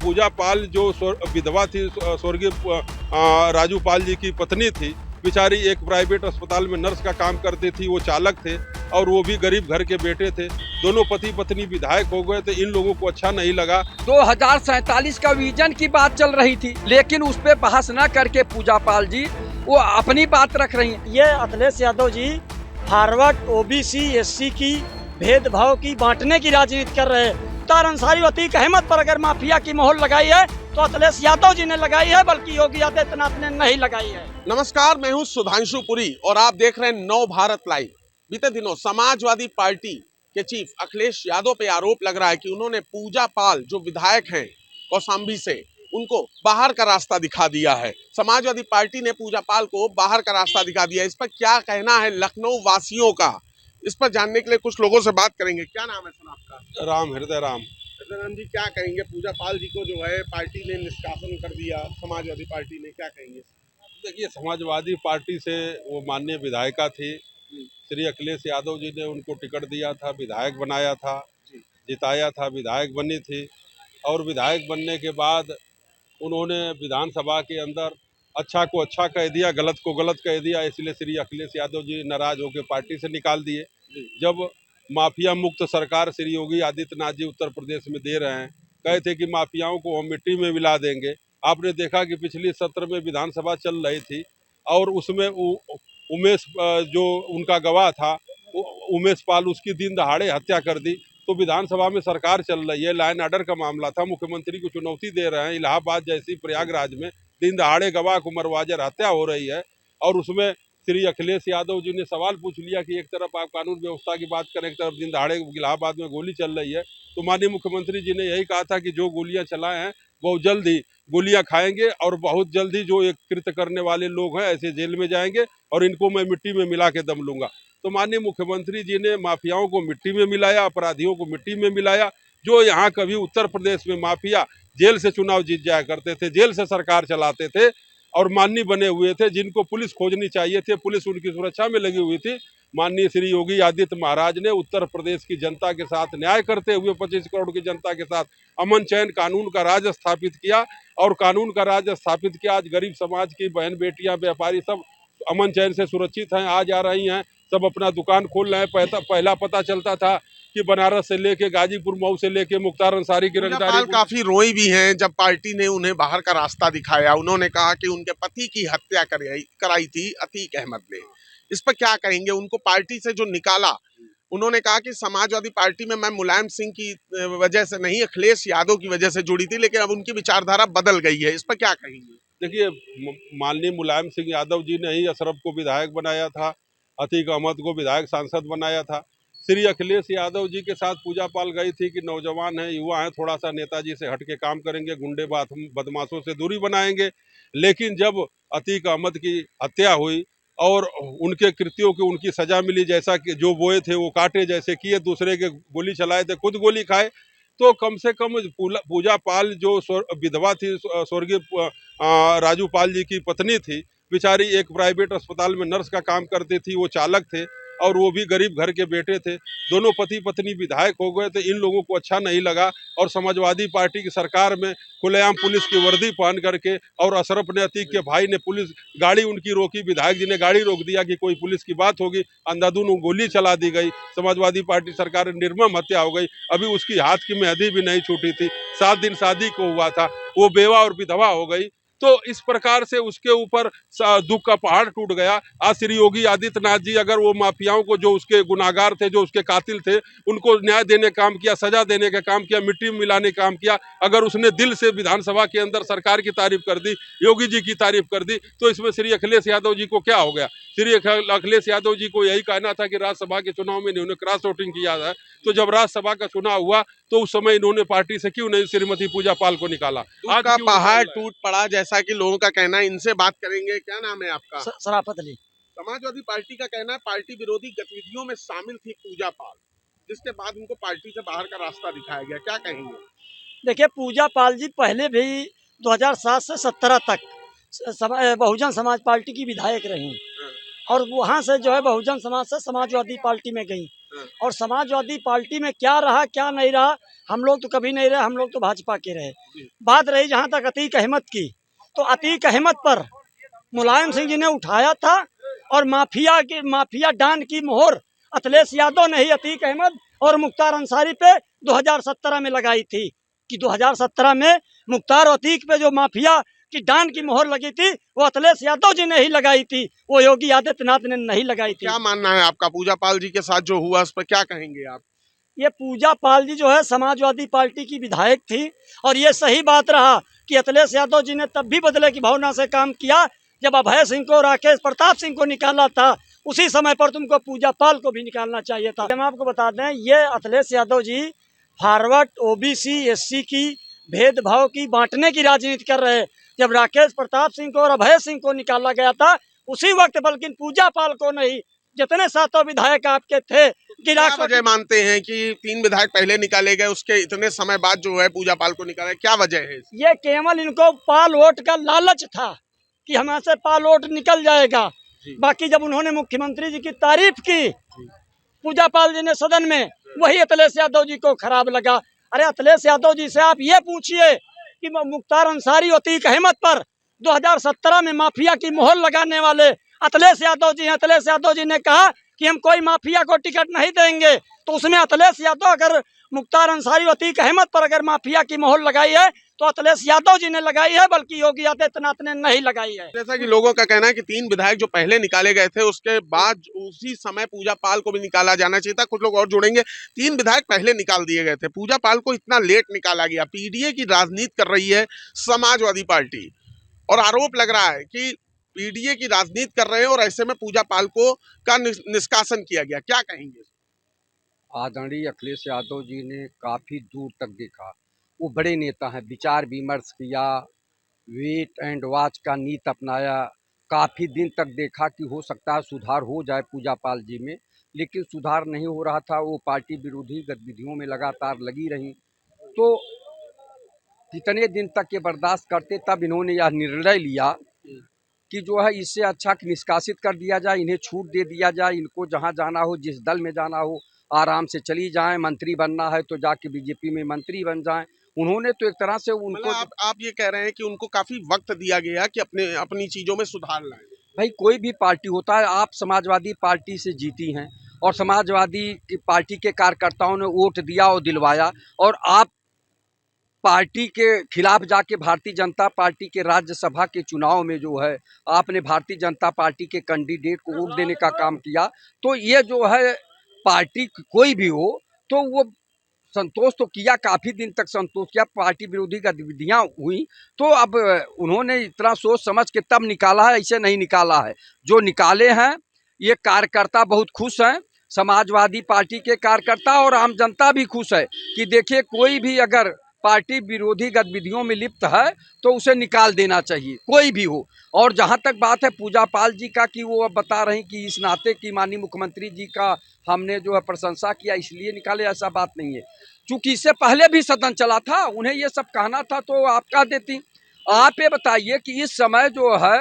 पूजा पाल जो विधवा थी, स्वर्गीय राजू पाल जी की पत्नी थी, बेचारी एक प्राइवेट अस्पताल में नर्स का काम करती थी, वो चालक थे और वो भी गरीब घर के बेटे थे। दोनों पति पत्नी विधायक हो गए थे। इन लोगों को अच्छा नहीं लगा। 2047 का विजन की बात चल रही थी, लेकिन उस पर बहस न करके पूजा पाल जी वो अपनी बात रख रही हैं। ये Akhilesh Yadav ji forward OBC SC की भेदभाव की बांटने की राजनीति कर रहे हैं। मुख्तार अंसारी और अतीक अहमद पर अगर माफिया की मोहर लगाई है तो अखिलेश यादव जी ने लगाई है, बल्कि योगी आदित्यनाथ ने नहीं लगाई है। नमस्कार, मैं हूं सुधांशु पुरी और आप देख रहे हैं नव भारत लाइव। बीते दिनों समाजवादी पार्टी के चीफ अखिलेश यादव पे आरोप लग रहा है कि उन्होंने पूजा पाल जो विधायक हैं कौशाम्बी से, उनको बाहर का रास्ता दिखा दिया है। समाजवादी पार्टी ने पूजा पाल को बाहर का रास्ता दिखा दिया। इस पर क्या कहना है लखनऊ वासियों का, इस पर जानने के लिए कुछ लोगों से बात करेंगे। क्या नाम है सर आपका? राम, हृदय राम। हृदय राम जी, क्या कहेंगे? पूजा पाल जी को जो है पार्टी ने निष्कासन कर दिया, समाजवादी पार्टी ने, क्या कहेंगे? देखिए, समाजवादी पार्टी से वो माननीय विधायिका थी, श्री अखिलेश यादव जी ने उनको टिकट दिया था, विधायक बनाया था, जिताया था, विधायक बनी थी और विधायक बनने के बाद उन्होंने विधानसभा के अंदर अच्छा को अच्छा कह दिया, गलत को गलत कह दिया, इसलिए श्री अखिलेश यादव जी नाराज होकर पार्टी से निकाल दिए। जब माफिया मुक्त सरकार श्री योगी आदित्यनाथ जी उत्तर प्रदेश में दे रहे हैं, कहे थे कि माफियाओं को हम मिट्टी में मिला देंगे। आपने देखा कि पिछली सत्र में विधानसभा चल रही थी और उसमें उमेश जो उनका गवाह था, उमेश पाल, उसकी दिन दहाड़े हत्या कर दी। तो विधानसभा में सरकार चल रही है, लाइन ऑर्डर का मामला था, मुख्यमंत्री को चुनौती दे रहे हैं। इलाहाबाद जैसी प्रयागराज में दिन दहाड़े गवाह को मरवाजर हत्या हो रही है और उसमें श्री अखिलेश यादव जी ने सवाल पूछ लिया कि एक तरफ आप कानून व्यवस्था की बात करें, एक तरफ दिन दहाड़े इलाहाबाद में गोली चल रही है। तो माननीय मुख्यमंत्री जी ने यही कहा था कि जो गोलियां चलाए हैं बहुत जल्द ही गोलियां खाएंगे और बहुत जल्द ही जो एक कृत्य करने वाले लोग हैं ऐसे जेल में जाएंगे और इनको मैं मिट्टी में मिला के दम लूंगा। तो माननीय मुख्यमंत्री जी ने माफियाओं को मिट्टी में मिलाया, अपराधियों को मिट्टी में मिलाया। जो यहाँ कभी उत्तर प्रदेश में माफिया जेल से चुनाव जीत जाया करते थे, जेल से सरकार चलाते थे और माननीय बने हुए थे, जिनको पुलिस खोजनी चाहिए थी, पुलिस उनकी सुरक्षा में लगी हुई थी, माननीय श्री योगी आदित्य महाराज ने उत्तर प्रदेश की जनता के साथ न्याय करते हुए 25 करोड़ की जनता के साथ अमन चैन कानून का राज स्थापित किया और कानून का राज स्थापित किया। आज गरीब समाज की बहन बेटियां, व्यापारी सब अमन चैन से सुरक्षित हैं, आ जा रही हैं, सब अपना दुकान खोल रहे हैं। पहला पता चलता था कि बनारस से लेके गाजीपुर, मऊ से लेके मुख्तार अंसारी की रंगदारी। काफी रोई भी हैं जब पार्टी ने उन्हें बाहर का रास्ता दिखाया। उन्होंने कहा कि उनके पति की हत्या कराई थी अतीक अहमद ने। इस पर क्या कहेंगे? उनको पार्टी से जो निकाला, उन्होंने कहा कि समाजवादी पार्टी में मैं मुलायम सिंह की वजह से नहीं, अखिलेश यादव की वजह से जुड़ी थी, लेकिन अब उनकी विचारधारा बदल गई है। इस पर क्या कहेंगे? देखिए, माननीय मुलायम सिंह यादव जी ने ही अशरफ को विधायक बनाया था, अतीक अहमद को विधायक सांसद बनाया था। श्री अखिलेश यादव जी के साथ पूजा पाल गई थी कि नौजवान हैं, युवा हैं, थोड़ा सा नेताजी से हट के काम करेंगे, गुंडे बदमाशों से दूरी बनाएंगे। लेकिन जब अतीक अहमद की हत्या हुई और उनके कृत्यों की उनकी सजा मिली, जैसा कि जो बोए थे वो काटे, जैसे किए, दूसरे के गोली चलाए थे, खुद गोली खाए, तो कम से कम पूजा पाल जो विधवा थी, स्वर्गीय राजू पाल जी की पत्नी थी, बेचारी एक प्राइवेट अस्पताल में नर्स का काम करती थी, वो चालक थे और वो भी गरीब घर के बेटे थे। दोनों पति पत्नी विधायक हो गए थे। इन लोगों को अच्छा नहीं लगा और समाजवादी पार्टी की सरकार में खुलेआम पुलिस की वर्दी पहन करके और अशरफ ने, अतीक के भाई ने, पुलिस गाड़ी उनकी रोकी, विधायक जी ने गाड़ी रोक दिया कि कोई पुलिस की बात होगी, अंधाधुन गोली चला दी गई। समाजवादी पार्टी सरकार में निर्मम हत्या हो गई। अभी उसकी हाथ की मेहंदी भी नहीं छूटी थी, 7 दिन शादी को हुआ था, वो बेवा और विधवा हो गई। तो इस प्रकार से उसके ऊपर दुख का पहाड़ टूट गया। आज श्री योगी आदित्यनाथ जी अगर वो माफियाओं को, जो उसके गुनाहगार थे, जो उसके कातिल थे, उनको न्याय देने का काम किया, सजा देने का काम किया, मिट्टी में मिलाने का काम किया, अगर उसने दिल से विधानसभा के अंदर सरकार की तारीफ कर दी, योगी जी की तारीफ कर दी, तो इसमें श्री अखिलेश यादव जी को क्या हो गया? श्री अखिलेश यादव जी को यही कहना था कि राज्यसभा के चुनाव में इन्होंने क्रॉस वोटिंग किया है, तो जब राज्यसभा का चुनाव हुआ तो उस समय इन्होंने पार्टी से क्यों नहीं श्रीमती पूजा पाल को निकाला? आज का पहाड़ टूट पड़ा जैसा कि लोगों का कहना है। इनसे बात करेंगे। क्या नाम है आपका? सराफत अली। समाजवादी पार्टी का कहना है पार्टी विरोधी गतिविधियों में शामिल थी पूजा पाल, जिसके बाद उनको पार्टी से बाहर का रास्ता दिखाया गया। क्या कहेंगे? देखिए, पूजा पाल जी पहले भी 2007 से 17 तक बहुजन समाज पार्टी की विधायक रही और वहाँ से जो है बहुजन समाज से समाजवादी पार्टी में गई। और समाजवादी पार्टी में क्या रहा क्या नहीं रहा, हम लोग तो कभी नहीं रहे, हम लोग तो भाजपा के रहे। बात रही जहाँ तक अतीक अहमद की, तो अतीक अहमद पर मुलायम सिंह जी ने उठाया था और माफिया डॉन की मोहर अखिलेश यादव ने ही अतीक अहमद और मुख्तार अंसारी पे 2017 में लगाई थी कि 2017 में मुख्तार और अतीक पे जो माफिया की डॉन की मोहर लगी थी वो अखिलेश यादव जी ने ही लगाई थी, वो योगी आदित्यनाथ ने नहीं लगाई थी। क्या मानना है आपका पूजा पाल जी के साथ जो हुआ उस पर क्या कहेंगे आप? ये पूजा पाल जी जो है समाजवादी पार्टी की विधायक थी और ये सही बात रहा कि अखिलेश यादव जी ने तब भी बदले की भावना से काम किया जब अभय सिंह को, राकेश प्रताप सिंह को निकाला था, उसी समय पर तुमको पूजा पाल को भी निकालना चाहिए था। हम आपको बता दें, ये Akhilesh Yadav ji forward OBC SC की भेदभाव की बांटने की राजनीति कर रहे। जब राकेश प्रताप सिंह को और अभय सिंह को निकाला गया था उसी वक्त, बल्कि पूजा पाल को नहीं, जितने सातों विधायक आपके थे क्या वजह मानते हैं कि 3 विधायक पहले निकाले गए, उसके इतने समय बाद जो है पूजा पाल को निकाला, क्या वजह है? ये केवल इनको पाल वोट का लालच था कि हमारे से पाल वोट निकल जाएगा। बाकी जब उन्होंने मुख्यमंत्री जी की तारीफ की पूजा पाल जी ने सदन में, वही अखिलेश यादव जी को खराब लगा। अरे अखिलेश यादव जी से आप ये पूछिए कि मुख्तार अंसारी और अतीक अहमद पर 2017 में माफिया की मोहर लगाने वाले अखिलेश यादव जी हैं। अखिलेश यादव जी ने कहा कि हम कोई माफिया को टिकट नहीं देंगे, तो उसमें अखिलेश यादव अगर मुख्तार अंसारी और अतीक अहमद पर अगर माफिया की मोहर लगाई है तो अखिलेश यादव जी ने लगाई है, बल्कि योगी आदित्यनाथ ने नहीं लगाई है। जैसा कि लोगों का कहना है कि 3 विधायक जो पहले निकाले गए थे उसके बाद उसी समय पूजा पाल को भी निकाला जाना चाहिए था। कुछ लोग और जोड़ेंगे, 3 विधायक पहले निकाल दिए गए थे, पूजा पाल को इतना लेट निकाला गया। पीडीए की राजनीति कर रही है समाजवादी पार्टी और आरोप लग रहा है कि पीडीए की राजनीति कर रहे हैं और ऐसे में पूजा पाल को का निष्कासन किया गया, क्या कहेंगे? आदरणीय अखिलेश यादव जी ने काफ़ी दूर तक देखा, वो बड़े नेता हैं, विचार विमर्श किया, वेट एंड वॉच का नीति अपनाया, काफ़ी दिन तक देखा कि हो सकता है सुधार हो जाए पूजा पाल जी में, लेकिन सुधार नहीं हो रहा था। वो पार्टी विरोधी गतिविधियों में लगातार लगी रही, तो कितने दिन तक ये बर्दाश्त करते, तब इन्होंने यह निर्णय लिया कि जो है इससे अच्छा कि निष्कासित कर दिया जाए, इन्हें छूट दे दिया जाए, इनको जहां जाना हो, जिस दल में जाना हो आराम से चली जाएं, मंत्री बनना है तो जाके बीजेपी में मंत्री बन जाएं। उन्होंने तो एक तरह से उनको, आप ये कह रहे हैं कि उनको काफी वक्त दिया गया कि अपनी चीजों में सुधार लाएं। भाई कोई भी पार्टी होता है, आप समाजवादी पार्टी से जीती हैं और समाजवादी पार्टी के कार्यकर्ताओं ने वोट दिया और दिलवाया, और आप पार्टी के खिलाफ जाके भारतीय जनता पार्टी के राज्यसभा के चुनाव में जो है आपने भारतीय जनता पार्टी के कैंडिडेट को वोट देने का काम किया, तो ये जो है पार्टी कोई भी हो तो वो संतोष तो किया, काफ़ी दिन तक संतोष किया, पार्टी विरोधी गतिविधियाँ हुई, तो अब उन्होंने इतना सोच समझ के तब निकाला है, ऐसे नहीं निकाला है। जो निकाले हैं ये कार्यकर्ता बहुत खुश हैं, समाजवादी पार्टी के कार्यकर्ता और आम जनता भी खुश है कि देखिए कोई भी अगर पार्टी विरोधी गतिविधियों में लिप्त है तो उसे निकाल देना चाहिए, कोई भी हो। और जहां तक बात है पूजा पाल जी का कि वो अब बता रहे हैं कि इस नाते कि माननीय मुख्यमंत्री जी का हमने जो है प्रशंसा किया इसलिए निकाले, ऐसा बात नहीं है। चूंकि इससे पहले भी सदन चला था, उन्हें ये सब कहना था तो आप कह देती। आप ये बताइए कि इस समय जो है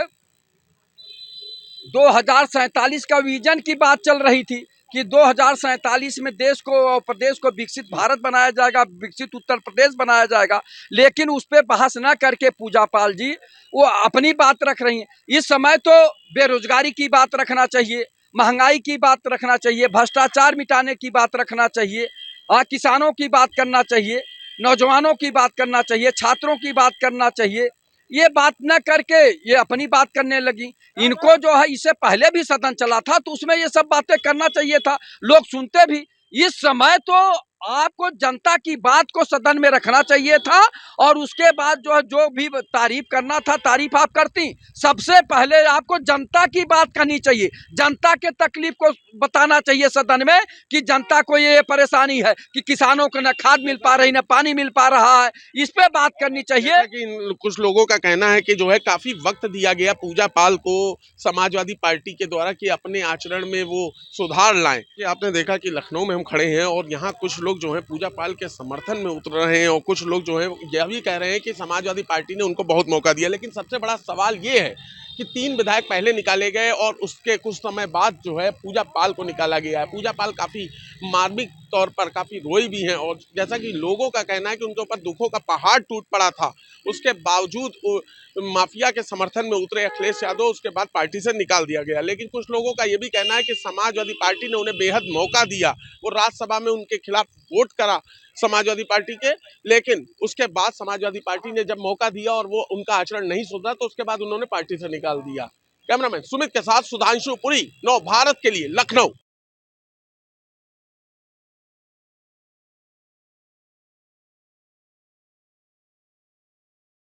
2047 का विजन की बात चल रही थी कि 2047 में देश को और प्रदेश को विकसित भारत बनाया जाएगा, विकसित उत्तर प्रदेश बनाया जाएगा, लेकिन उस पर बहस न करके पूजा पाल जी वो अपनी बात रख रही हैं। इस समय तो बेरोजगारी की बात रखना चाहिए, महंगाई की बात रखना चाहिए, भ्रष्टाचार मिटाने की बात रखना चाहिए, किसानों की बात करना चाहिए, नौजवानों की बात करना चाहिए, छात्रों की बात करना चाहिए। ये बात न करके ये अपनी बात करने लगी। इनको जो है इससे पहले भी सदन चला था तो उसमें ये सब बातें करना चाहिए था, लोग सुनते भी। इस समय तो आपको जनता की बात को सदन में रखना चाहिए था और उसके बाद जो भी तारीफ करना था तारीफ आप करती। सबसे पहले आपको जनता की बात करनी चाहिए, जनता के तकलीफ को बताना चाहिए सदन में कि जनता को ये परेशानी है कि किसानों को न खाद मिल पा रही न पानी मिल पा रहा है, इस पे बात करनी चाहिए। कि कुछ लोगों का कहना है कि जो है काफी वक्त दिया गया पूजा पाल को समाजवादी पार्टी के द्वारा कि अपने आचरण में वो सुधार लाएं। कि आपने देखा कि लखनऊ में हम खड़े हैं और यहाँ कुछ लोग जो है पूजा पाल के समर्थन में उतर रहे हैं और कुछ लोग जो है यह भी कह रहे हैं कि समाजवादी पार्टी ने उनको बहुत मौका दिया। लेकिन सबसे बड़ा सवाल ये है कि 3 विधायक पहले निकाले गए और उसके कुछ समय बाद जो है पूजा पाल को निकाला गया है। पूजा पाल काफ़ी मार्मिक तौर पर काफ़ी रोई भी हैं और जैसा कि लोगों का कहना है कि उनके ऊपर दुखों का पहाड़ टूट पड़ा था, उसके बावजूद माफिया के समर्थन में उतरे अखिलेश यादव, उसके बाद पार्टी से निकाल दिया गया। लेकिन कुछ लोगों का ये भी कहना है कि समाजवादी पार्टी ने उन्हें बेहद मौका दिया, वो राज्यसभा में उनके खिलाफ वोट करा समाजवादी पार्टी के, लेकिन उसके बाद समाजवादी पार्टी ने जब मौका दिया और वो उनका आचरण नहीं सुधरा तो उसके बाद उन्होंने पार्टी से निकाल दिया। कैमरामैन सुमित के साथ सुधांशु पुरी, नव भारत के लिए लखनऊ।